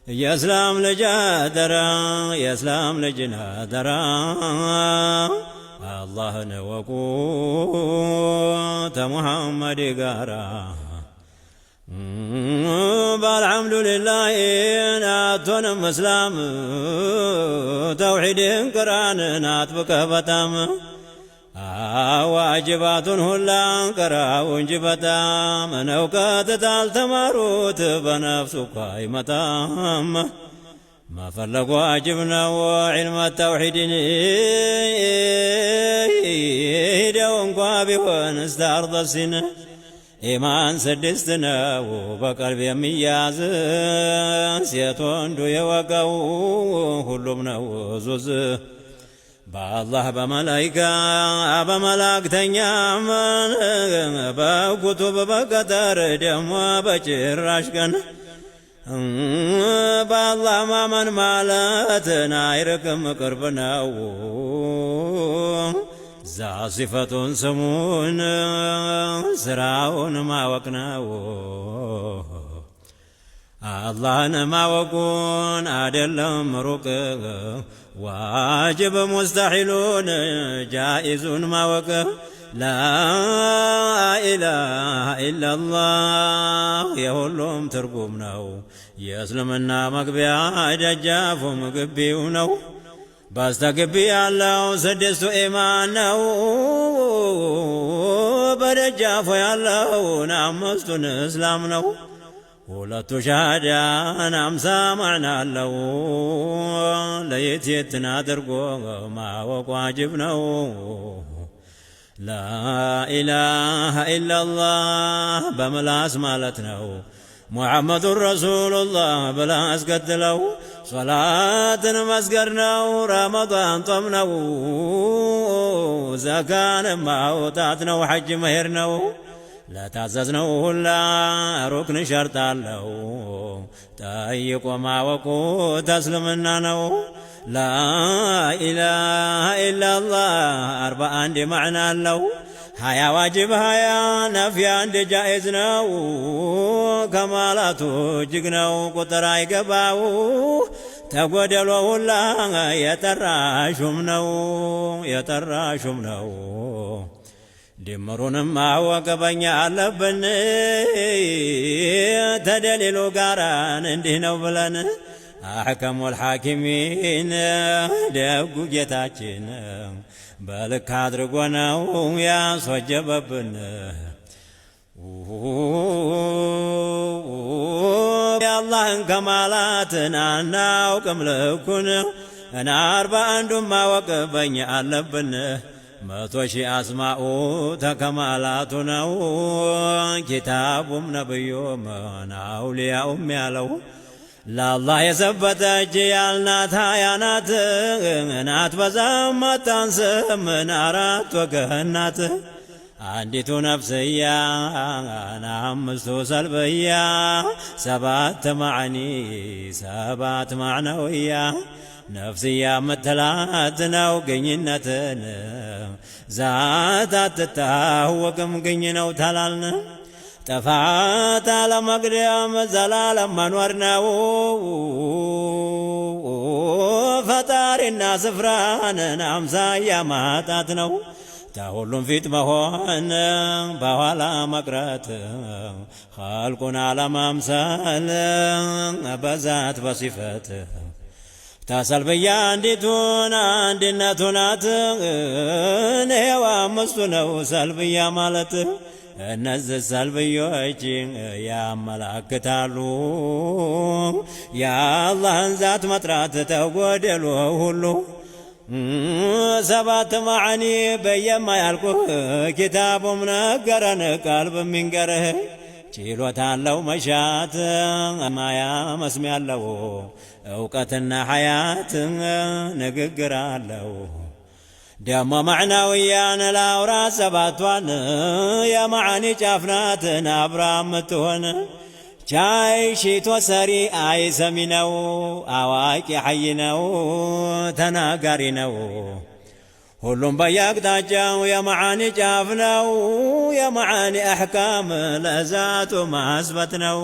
የእስላም ልጅ አደራ የእስላም ልጅን አደራ አላህን ወቁ ተሙሐመድ ጋራ በአልሐምዱሊላህ ናቶንም እስላም ተውሒድን ቅራንን አጥብቀህ በጣም ዋጅባቱን ሁላን ቅራው እንጂ በጣም እውቀት ታልተማሩት በነፍሱ እኮ አይመጣም መፈለጉ ዋጅብ ነው ዒልመ ተውሒድን ሂደው እንኳ ቢሆን እስተ አርض ሲን ኢማን ስድስት ነው በቀልብ የሚያዝ ሴት ወንዱ የወቀው ሁሉም ነው ዙዝ በአላህ በመላይካ በመላእክተኛ በኩቱብ በቀጠር ደሞ በጭራሽ ቀን በአላህ ማመን ማለትን አይርቅም ቅርብ ነው ዛ ሲፈቱን ስሙን ስራውን ማወቅ ነው አላህን ማወቁን አደለም ሩቅ ዋጅብ ሙስተሒሉን ጃኢዙን ማወቅ ላኢላሃ ኢላላህ የሁሉም ትርጉም ነው የእስልምና መግቢያ ደጃፉም ግቢው ነው በስተግቢ ያለው ስድስቱ ኢማን ነው በደጃፉ ያለውን አምስቱን እስላም ነው ሁለቱ ሻሃዳን አምሳ ማዕና አለው ለየትን አድርጎ ማወቅ ዋጅብ ነው ላኢላሃ ኢላላህ በምላስ ማለት ነው ሙሐመዱን ረሱሉላህ ብላ አስከትለው ሶላትን መስገድ ነው ረመዳን ጾም ነው ዘካን ማውጣት ነው ሐጅ መሄድ ነው ለታዘዝነው ሁላ ሩክን ሸርጥ አለው ጠይቆ ማወቁ ተስልምና ነው ላኢላሃ ኢላላህ 41 ማዕና አለው 20 ዋጅብ 20 ነፍይ አንድ ጃኢዝ ነው ከማላቱ እጅግ ነው ቁጥር አይገባው ተጎደሎ ሁላ የጠራሹም ነው ድምሩንም ማወቅ በኛ አለብን ተደሊሉ ጋራን እንዲህ ነው ብለን አሕከሙል ሐኪሚን ደጉ ጌታችን በልክ አድርጎ ነው ያስወጀበብን የአላህን ከማላትን አናውቅም ልኩን እና 41ዱን ማወቅ በኛ አለብን 100,000 አስማኡ ተከማላቱ ነው ኪታቡም ነብዩም አውሊያውም ያለው ለአላህ የሰበተች ያልናት ሃያናት ናት በዛም አታንስም 4 ወገናት አንዲቱ ነፍስያ 5 ሰልብያ 7 ማዕኒ 7 ማዕነውያ ነፍስያ ምትላት ነው ግኝነትን ዛት አትታወቅም ግኝ ነው ተላልን ጥፋት አለመቅደም ዘላለም መኖር ነው ፈጣሪና ስፍራንን አምሳያ ማጣት ነው ተሁሉም ፊት መሆን በኋላ መቅረት ኸልቁን አለማምሳል በዛት በሲፈት ተሰልብያ አንዲቱን አንድነቱ ናት እኔው 5ቱ ነው ሰልብያ ማለት እነዚህ ሰልብዮች ያመላክታሉ የአላህን ዛት መጥራት ተጎደሎ ሁሉ 7 ማዕኒ በየማያልቁ ኪታቡም ነገረን ቀልብ ሚንገርህ ችሎታ አለው መሻት ማያ መስሚ ያለው እውቀትና ሐያት ንግግር አለው ደሞ ማዕናውያን ላውራ 7ቷን የማዕኒ ጫፍናትን አብራ ምትሆን ቻይ ሺቶ ሰሪ አይሰሚ ነው አዋቂ ሐይ ነው ተናጋሪ ነው ሁሉም በየአቅጣጫው የመዓኒ ጫፍ ነው የመዓኒ አሕካም ለዛቱ ማስበት ነው